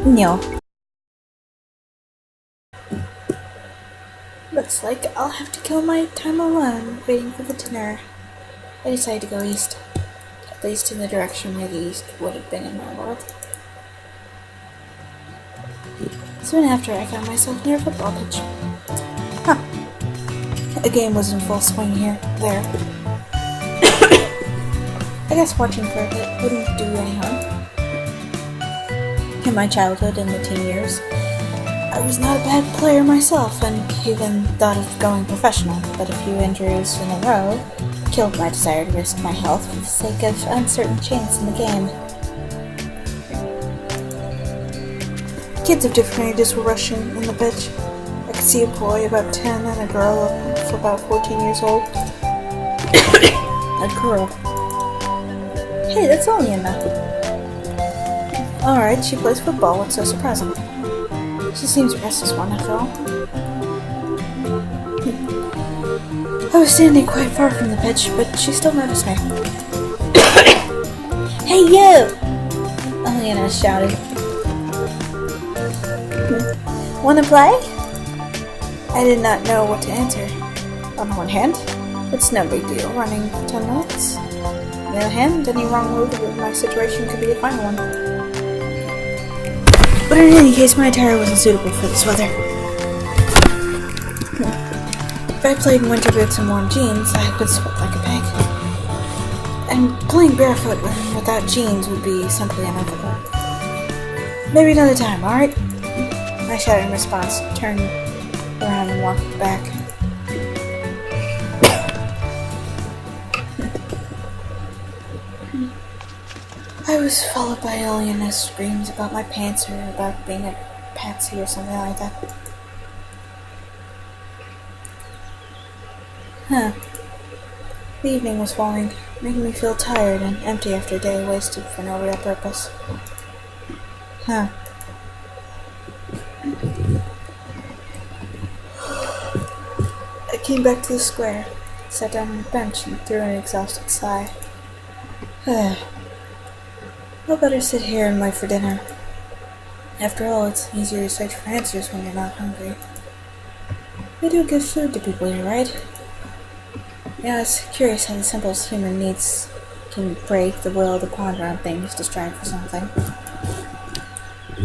No. Looks like I'll have to kill my time alone waiting for the dinner. I decided to go east. At least in the direction where the east would have been in my world. Soon after, I found myself near a football pitch. Huh. A game was in full swing there. I guess watching for a bit wouldn't do any harm. In my childhood and the teen years, I was not a bad player myself, and even thought of going professional, but a few injuries in a row killed my desire to risk my health for the sake of uncertain chance in the game. Kids of different ages were rushing in the pitch. I could see a boy about 10 and a girl of about 14 years old. A girl. Hey, that's only enough. Alright, she plays football, what's so surprising? She seems a restless one, after all. I was standing quite far from the pitch, but she still noticed me. Hey, you! Elena shouted. Wanna play? I did not know what to answer. On the one hand, it's no big deal running for 10 minutes. On the other hand, any wrong move in my situation could be a final one. But in any case, my attire wasn't suitable for this weather. If I played in winter boots and warm jeans, I would sweat like a pig. And playing barefoot without jeans would be simply inevitable. Maybe another time, alright? I shouted in response, turned around and walked back. I was followed by Elena's screams about my pants or about being a patsy or something like that. The evening was falling, making me feel tired and empty after a day wasted for no real purpose. I came back to the square, sat down on the bench, and threw an exhausted sigh. I'll better sit here and wait for dinner. After all, it's easier to search for answers when you're not hungry. We do give food to people here, right? Yeah, it's curious how the simplest human needs can break the will to ponder on things to strive for something.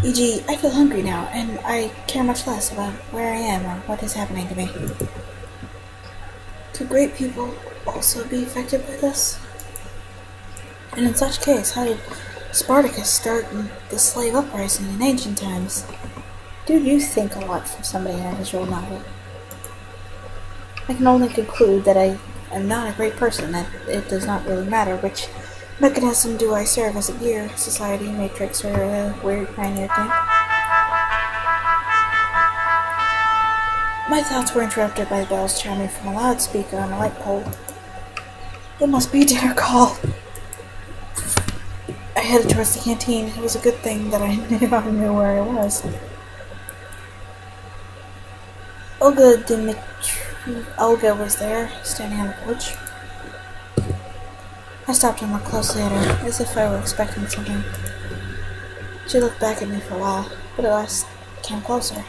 E.g., I feel hungry now, and I care much less about where I am or what is happening to me. Could great people also be affected by this? And in such case, how did Spartacus start the slave uprising in ancient times? Do you think a lot from somebody in a visual novel? I can only conclude that I am not a great person, that it does not really matter which mechanism do I serve as a gear, society, matrix, or a weird pioneer thing. My thoughts were interrupted by the bells chiming from a loudspeaker on a light pole. It must be a dinner call. I headed towards the canteen. It was a good thing that I knew where I was. Olga was there, standing on the porch. I stopped and looked closely at her, as if I were expecting something. She looked back at me for a while, but at last came closer.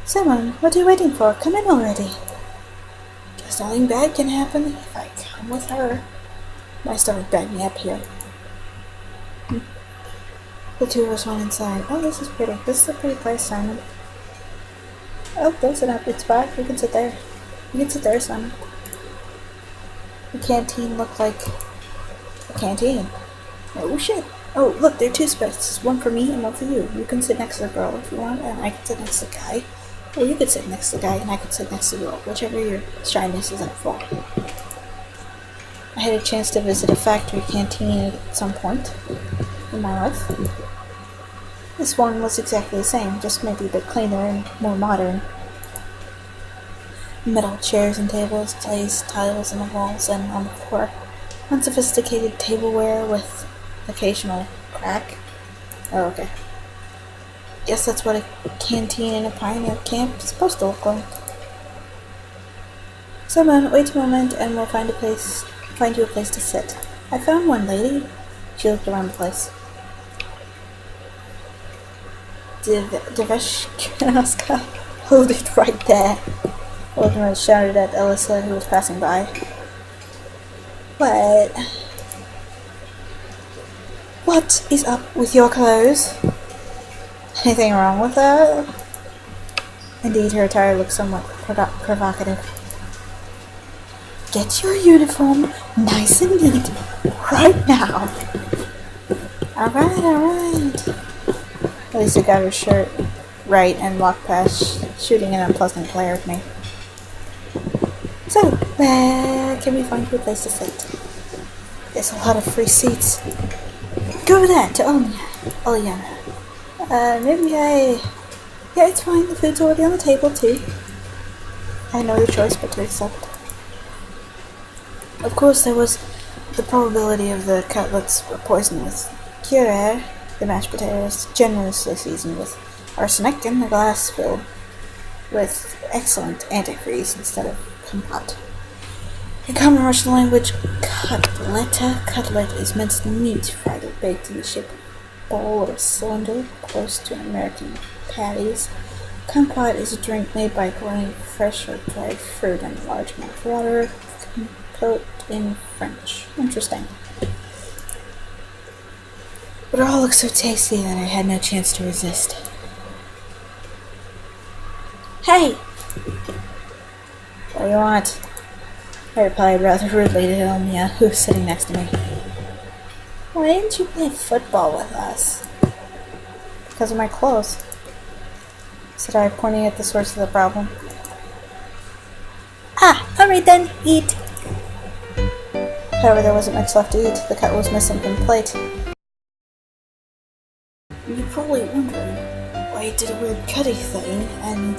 Simon, what are you waiting for? Come in already. Guess nothing bad can happen if I come with her. My stomach backed me up here. The two of us went inside. Oh, this is pretty. This is a pretty place, Simon. Oh, there's an upbeat spot. You can sit there. You can sit there, Simon. The canteen looked like a canteen. Oh, shit. Oh, look, there are two spaces. One for me and one for you. You can sit next to the girl if you want, and I can sit next to the guy. Or you could sit next to the guy, and I could sit next to the girl. Whichever your shyness is up for. I had a chance to visit a factory canteen at some point in my life. This one was exactly the same, just maybe a bit cleaner and more modern. Metal chairs and tables, glazed tiles on the walls and on the floor. Unsophisticated tableware with occasional crack. Oh, okay. Guess that's what a canteen in a pioneer camp is supposed to look like. Someone, wait a moment and we'll find you a place to sit. I found one, lady. She looked around the place. Deveshkinaska. Hold it right there. Voldemort shouted at Elissa, who was passing by. What is up with your clothes? Anything wrong with that? Indeed, her attire looked somewhat provocative. Get your uniform nice and neat right now. Alright. Lisa got her shirt right and walked past, shooting an unpleasant glare at me. So, where can we find you a place to sit? There's a lot of free seats. Go over there to Oleana. Yeah, it's fine. The food's already on the table, too. I had no other choice but to accept. Of course, there was the probability of the cutlets were poisoned with curare, the mashed potatoes, generously seasoned with arsenic, and the glass filled with excellent antifreeze instead of compote. In common Russian language, cutlet is minced meat fried or baked in a shape of bowl or cylinder close to American patties. Kumquat is a drink made by boiling fresh or dried fruit in a large amount of water. Compote in French. Interesting. But it all looked so tasty that I had no chance to resist. Hey! What do you want? I replied rather rudely to Elmia, who was sitting next to me. Why didn't you play football with us? Because of my clothes, said I, pointing at the source of the problem. Alright then, eat! However, there wasn't much left to eat. The cut was missing from the plate. You're probably wondering why I did a weird cutty thing, and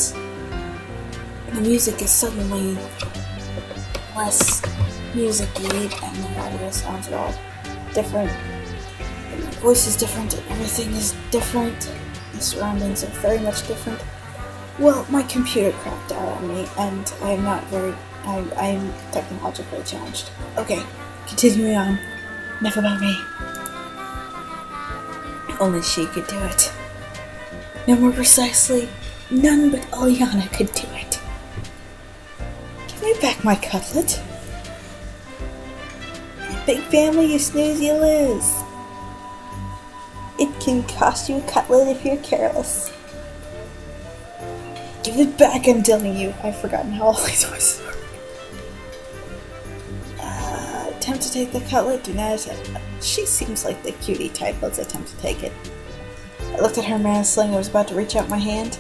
the music is suddenly less music-y, and the audio sounds are all different. And my voice is different, and everything is different. The surroundings are very much different. Well, my computer crapped out on me, and I'm technologically challenged. Okay, continuing on. Enough about me. Only she could do it. No, more precisely, none but Aliana could do it. Give me back my cutlet. Big family, you snooze, you lose. It can cost you a cutlet if you're careless. Give it back, I'm telling you. I've forgotten how all these voices work. Attempt to take the cutlet, do not attempt. She seems like the cutie type. Let's attempt to take it. I looked at her menacingly and was about to reach out my hand.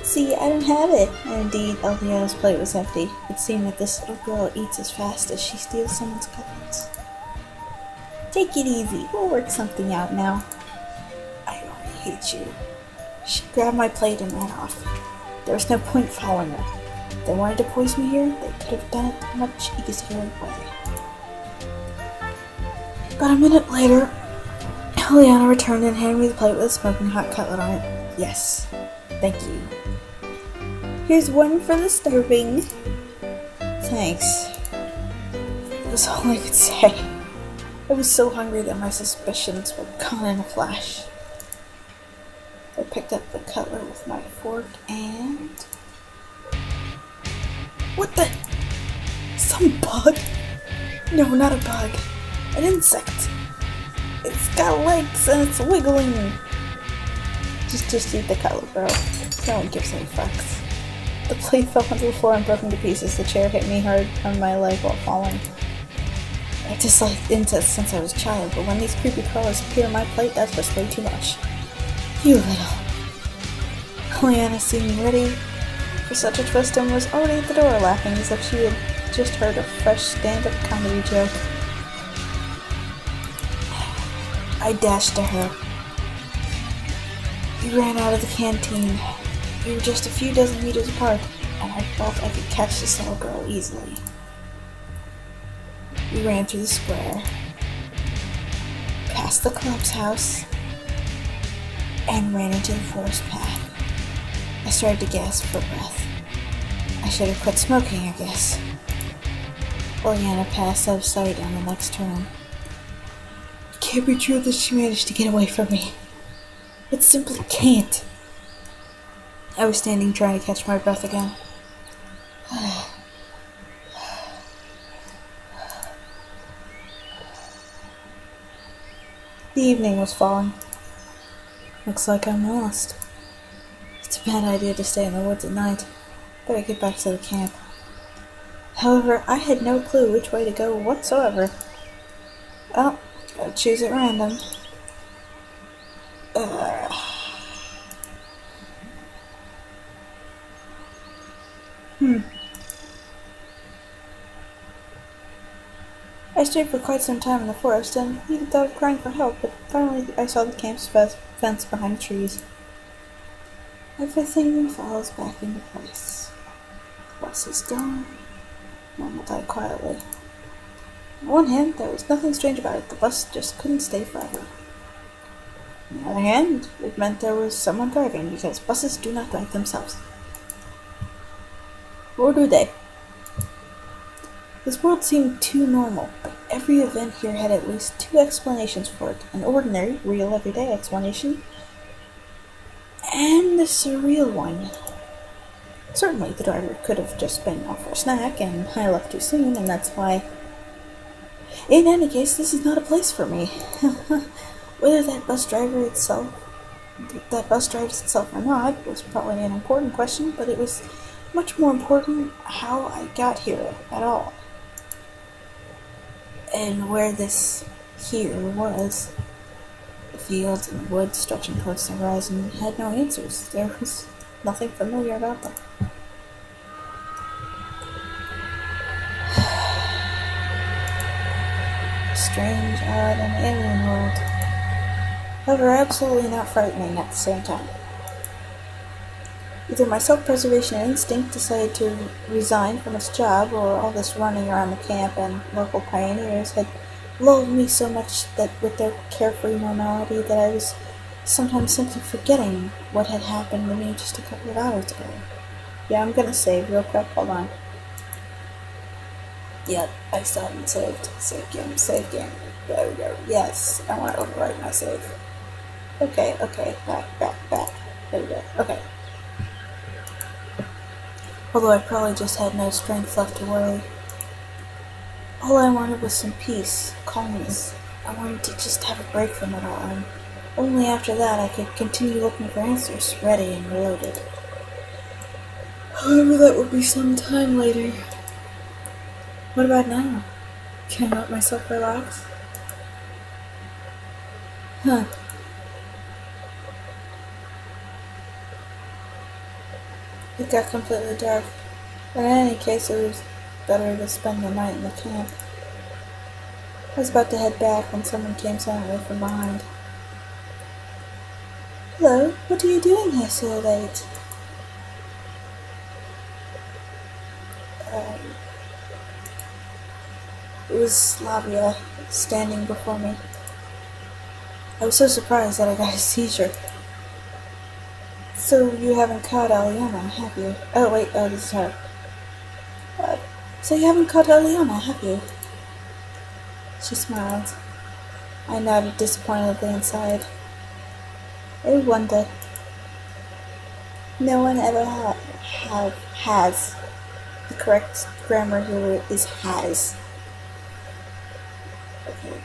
See, I don't have it. And indeed, Eliana's plate was empty. It seemed that this little girl eats as fast as she steals someone's cutlets. Take it easy. We'll work something out now. I already hate you. She grabbed my plate and ran off. There was no point following her. If they wanted to poison me here, they could have done it a much easier way. About a minute later, Eliana returned and handed me the plate with a smoking hot cutlet on it. Yes, thank you. Here's one for the serving. Thanks. That was all I could say. I was so hungry that my suspicions were gone in a flash. I picked up the cutlet with my fork and... What the? Some bug? No, not a bug. An insect. It's got legs and it's wiggling. Just eat the cutlet, bro. No one gives any fucks. The plate fell onto the floor and broke into pieces. The chair hit me hard on my leg while falling. I disliked insects since I was a child, but when these creepy crawlers appear on my plate, that's just way too much. You little. Eliana seemed ready for such a twist and was already at the door laughing as if she had just heard a fresh stand-up comedy joke. I dashed to her. We ran out of the canteen. We were just a few dozen meters apart, and I felt I could catch this little girl easily. We ran through the square, past the club's house, and ran into the forest path. I started to gasp for breath. I should have quit smoking, I guess. Oriana passed out of sight on the next turn. It can't be true that she managed to get away from me. It simply can't. I was standing trying to catch my breath again. The evening was falling. Looks like I'm lost. It's a bad idea to stay in the woods at night. Better get back to the camp. However, I had no clue which way to go whatsoever. Oh, gotta choose at random. I stayed for quite some time in the forest and even thought of crying for help, but finally I saw the camp's fence behind the trees. Everything falls back into place. The bus is gone. Mom died quietly. On one hand, there was nothing strange about it. The bus just couldn't stay forever. On the other hand, it meant there was someone driving, because buses do not drive themselves. Or do they? This world seemed too normal, but every event here had at least two explanations for it. An ordinary, real, everyday explanation, and a surreal one. Certainly, the driver could have just been off for a snack, and I left too soon, and that's why. In any case, this is not a place for me. Whether that bus drives itself or not was probably an important question, but it was much more important how I got here at all. And where this here was. The fields and the woods stretching towards the horizon had no answers. There was nothing familiar about them. Strange, odd, and alien world. However, absolutely not frightening at the same time. Either my self-preservation instinct decided to resign from its job, or all this running around the camp and local pioneers had lulled me so much that with their carefree normality that I was sometimes simply forgetting what had happened to me just a couple of hours ago. Yeah, I'm gonna save real quick, hold on. Yep, I still haven't saved. Save game. There we go. Yes, I want to overwrite my save. Okay, back. There we go, okay. Although I probably just had no strength left to worry. All I wanted was some peace, calmness. I wanted to just have a break from it all, and only after that I could continue looking for answers, ready and reloaded. However, that would be some time later. What about now? Can I let myself relax? It got completely dark, but in any case it was better to spend the night in the camp. I was about to head back when someone came silently from behind. Hello, what are you doing here so late? It was Slavia standing before me. I was so surprised that I got a seizure. So you haven't caught Aliana, have you? Oh wait, this is her. So you haven't caught Aliana, have you? She smiled. I nodded disappointedly inside. I wonder. No one ever has. The correct grammar here is has. Okay.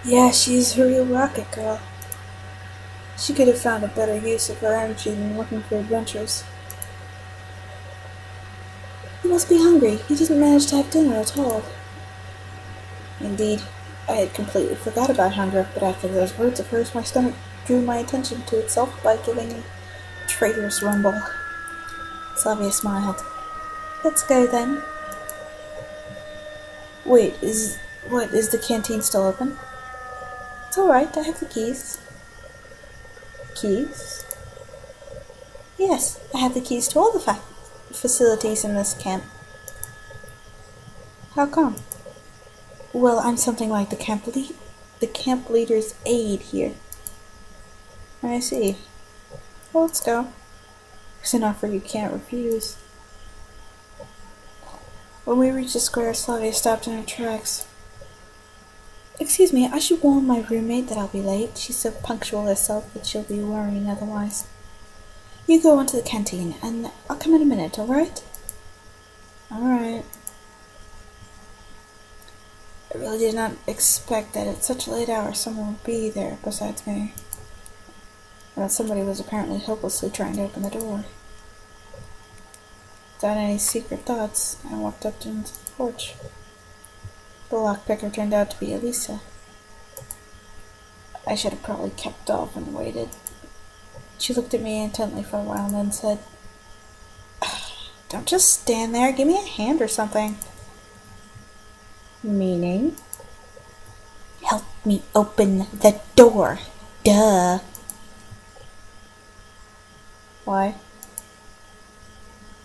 Yeah, she's a real rocket girl. She could have found a better use of her energy than looking for adventures. You must be hungry. You didn't manage to have dinner at all. Indeed, I had completely forgot about hunger, but after those words of hers, my stomach drew my attention to itself by giving a traitorous rumble. Slavia smiled. Let's go then. Wait, is the canteen still open? It's alright, I have the keys. Keys? Yes, I have the keys to all the facilities in this camp. How come? Well, I'm something like the camp leader's aide here. I see. Well, let's go. It's an offer you can't refuse. When we reached the square, Slavia stopped in her tracks. Excuse me, I should warn my roommate that I'll be late. She's so punctual herself that she'll be worrying otherwise. You go on to the canteen, and I'll come in a minute, alright? Alright. I really did not expect that at such a late hour someone would be there besides me. And that somebody was apparently hopelessly trying to open the door. Without any secret thoughts, I walked up to the porch. The lockpicker turned out to be Elisa. I should have probably kept off and waited. She looked at me intently for a while and then said, "Don't just stand there, give me a hand or something." Meaning? Help me open the door. Duh. Why?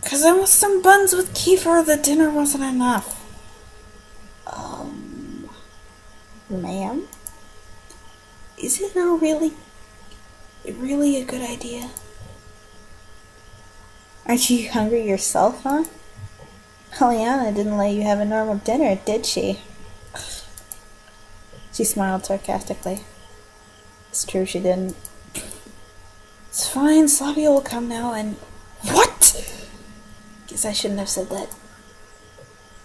'Cause I want some buns with kefir. The dinner wasn't enough. Ma'am? Is it really a good idea? Aren't you hungry yourself, huh? Eliana didn't let you have a normal dinner, did she? She smiled sarcastically. It's true she didn't. It's fine, Slavia will come now and... What? Guess I shouldn't have said that.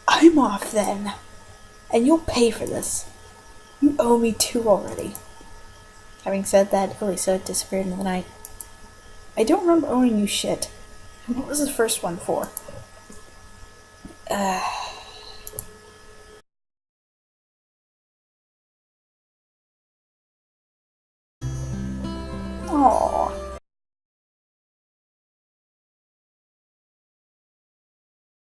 I'm off then. And you'll pay for this. You owe me 2 already. Having said that, Elisa disappeared into the night. I don't remember owing you shit. What was the first one for?